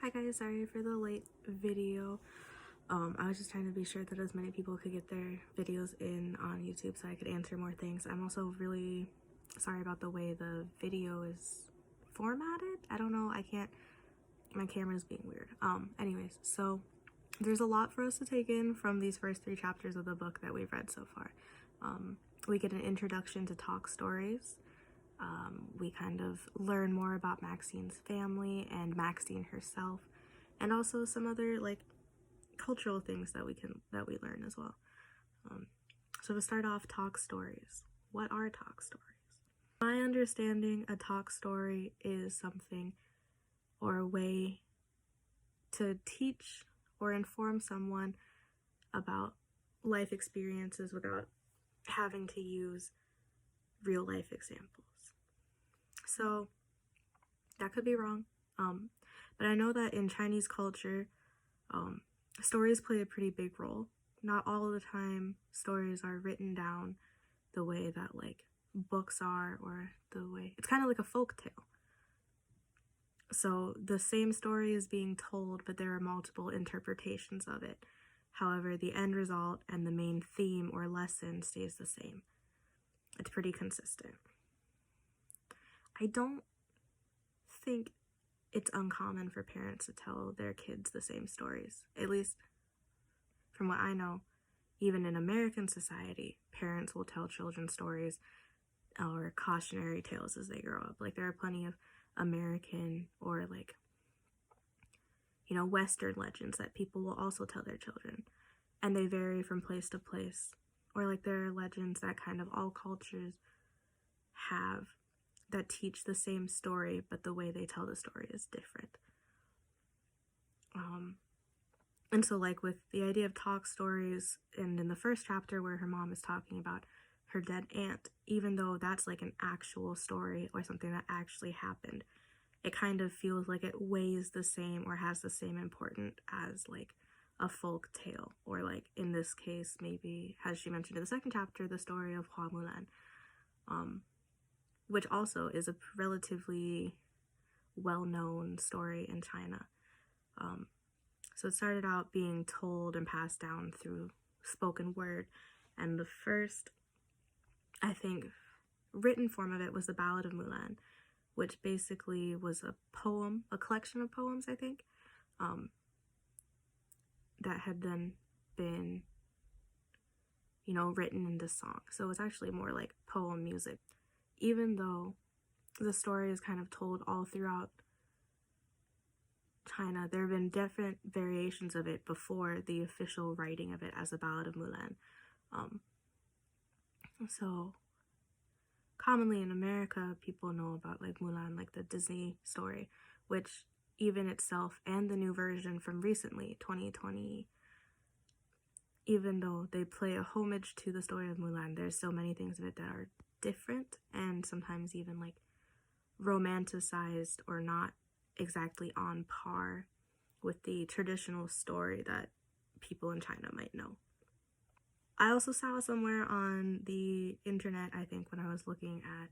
Hi guys, sorry for the late video. I was just trying to be sure that as many people could get their videos in on YouTube so I could answer more things. I'm also really sorry about the way the video is formatted. I don't know, my camera's being weird. Anyways, so there's a lot for us to take in from these first 3 chapters of the book that we've read so far. We get an introduction to talk stories. We kind of learn more about Maxine's family and Maxine herself, and also some other like cultural things that we learn as well. So to start off, talk stories. What are talk stories? My understanding, a talk story is something or a way to teach or inform someone about life experiences without having to use real life examples. So that could be wrong, but I know that in Chinese culture, stories play a pretty big role. Not all of the time stories are written down the way that like books are, or the way it's kind of like a folk tale. So the same story is being told, but there are multiple interpretations of it. However, the end result and the main theme or lesson stays the same. It's pretty consistent. I don't think it's uncommon for parents to tell their kids the same stories. At least from what I know, even in American society, parents will tell children stories or cautionary tales as they grow up. Like there are plenty of American or like, you know, Western legends that people will also tell their children. And they vary from place to place. Or like there are legends that kind of all cultures have that teach the same story, but the way they tell the story is different. And so like with the idea of talk stories, and in the first chapter where her mom is talking about her dead aunt, even though that's like an actual story or something that actually happened, it kind of feels like it weighs the same or has the same importance as like a folk tale, or like in this case, maybe, as she mentioned in the second chapter, the story of Hua Mulan, which also is a relatively well-known story in China. So it started out being told and passed down through spoken word, and the first, I think, written form of it was the Ballad of Mulan, which basically was a poem, a collection of poems, I think, that had then been, you know, written into song. So it's actually more like poem music, even though the story is kind of told all throughout China. There have been different variations of it before the official writing of it as the Ballad of Mulan. So commonly in America, people know about like Mulan, like the Disney story, which even itself and the new version from recently, 2020, even though they play a homage to the story of Mulan, there's so many things of it that are different and sometimes even like romanticized or not exactly on par with the traditional story that people in China might know. I also saw somewhere on the internet, I think, when I was looking at,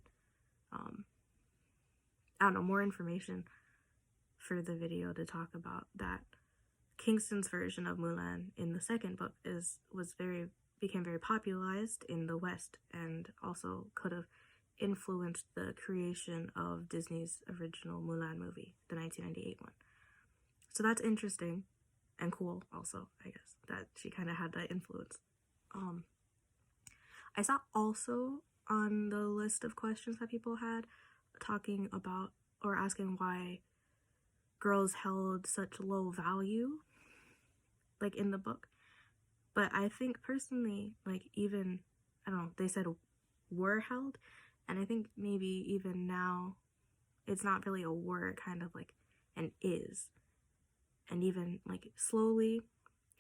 I don't know, more information for the video to talk about, that Kingston's version of Mulan in the second book became very popularized in the West, and also could have influenced the creation of Disney's original Mulan movie, the 1998 one. So that's interesting and cool also, I guess, that she kind of had that influence. I saw also on the list of questions that people had talking about or asking why girls held such low value like in the book. But I think personally, like, even, I don't know, they said were held, and I think maybe even now it's not really a were, kind of like an is. And even like slowly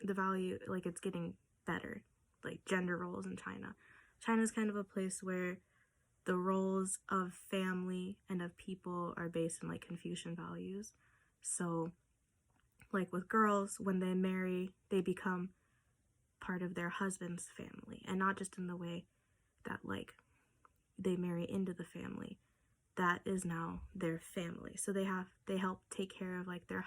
the value, like, it's getting better, like gender roles in China's kind of a place where the roles of family and of people are based on like Confucian values. So like with girls, when they marry, they become part of their husband's family, and not just in the way that like they marry into the family, that is now their family. So they help take care of like their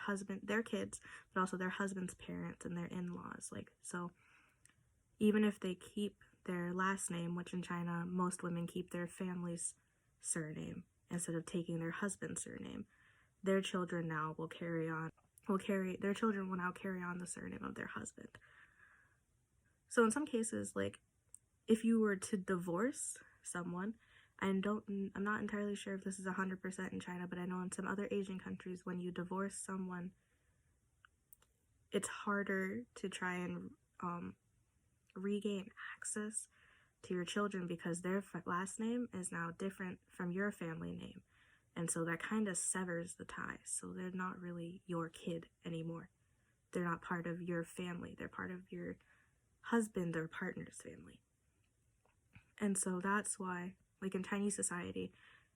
kids, but also their husband's parents and their in-laws. Like, so even if they keep their last name, which in China most women keep their family's surname instead of taking their husband's surname, their children now will carry on their children will now carry on the surname of their husband. So in some cases, like if you were to divorce someone, I'm not entirely sure if this is 100% in China, but I know in some other Asian countries, when you divorce someone, it's harder to try and regain access to your children because their last name is now different from your family name. And so that kind of severs the ties. So they're not really your kid anymore. They're not part of your family. They're part of your husband or partner's family. And so that's why, like in Chinese society,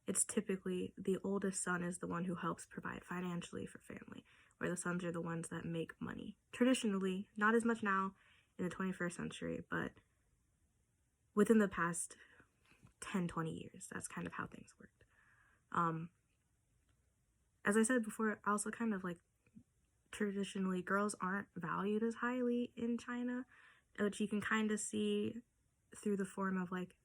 it's typically the oldest son is the one who helps provide financially for family, where the sons are the ones that make money. Traditionally, not as much now in the 21st century, but within the past 10-20 years, that's kind of how things worked. As I said before, also kind of like traditionally girls aren't valued as highly in China, which you can kind of see through the form of like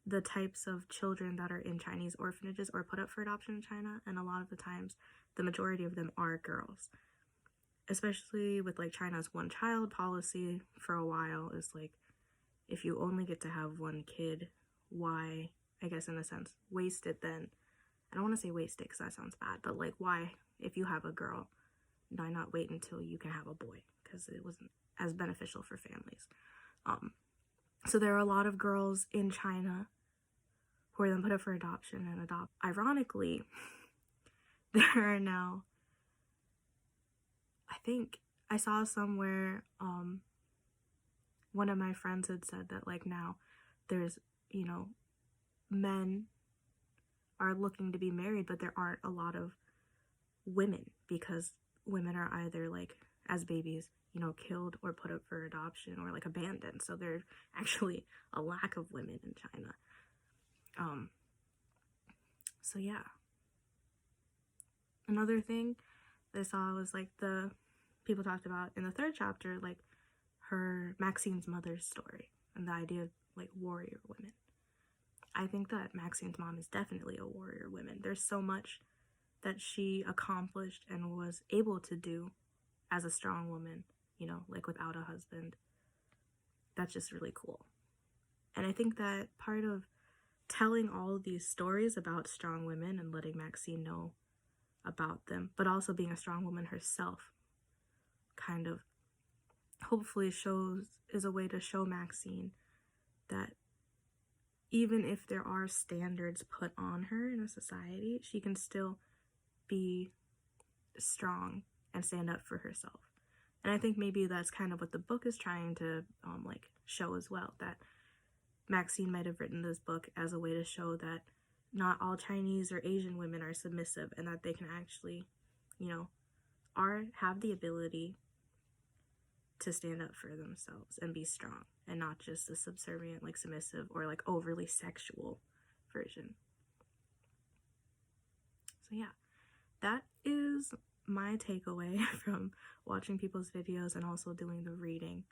the types of children that are in Chinese orphanages or put up for adoption in China. And a lot of the times the majority of them are girls, especially with like China's one child policy for a while. Is like, if you only get to have one kid, why, I guess in a sense, waste it then? I don't want to say waste it because that sounds bad, but like, why, if you have a girl, why not wait until you can have a boy? Because it wasn't as beneficial for families. So there are a lot of girls in China who are then put up for adoption and adopt. Ironically, there are now, I think I saw somewhere, one of my friends had said that like now there's, men are looking to be married, but there aren't a lot of women because women are either like as babies, killed or put up for adoption or like abandoned. So there's actually a lack of women in China. So yeah. Another thing that I saw was like the people talked about in the 3rd chapter, like Maxine's mother's story and the idea of like warrior women. I think that Maxine's mom is definitely a warrior woman. There's so much that she accomplished and was able to do as a strong woman, like without a husband. That's just really cool. And I think that part of telling all of these stories about strong women and letting Maxine know about them, but also being a strong woman herself, kind of hopefully is a way to show Maxine that even if there are standards put on her in a society, she can still be strong and stand up for herself. And I think maybe that's kind of what the book is trying to show as well, that Maxine might have written this book as a way to show that not all Chinese or Asian women are submissive and that they can actually, have the ability to stand up for themselves and be strong and not just a subservient, like submissive or like overly sexual version. So yeah, that is my takeaway from watching people's videos and also doing the reading.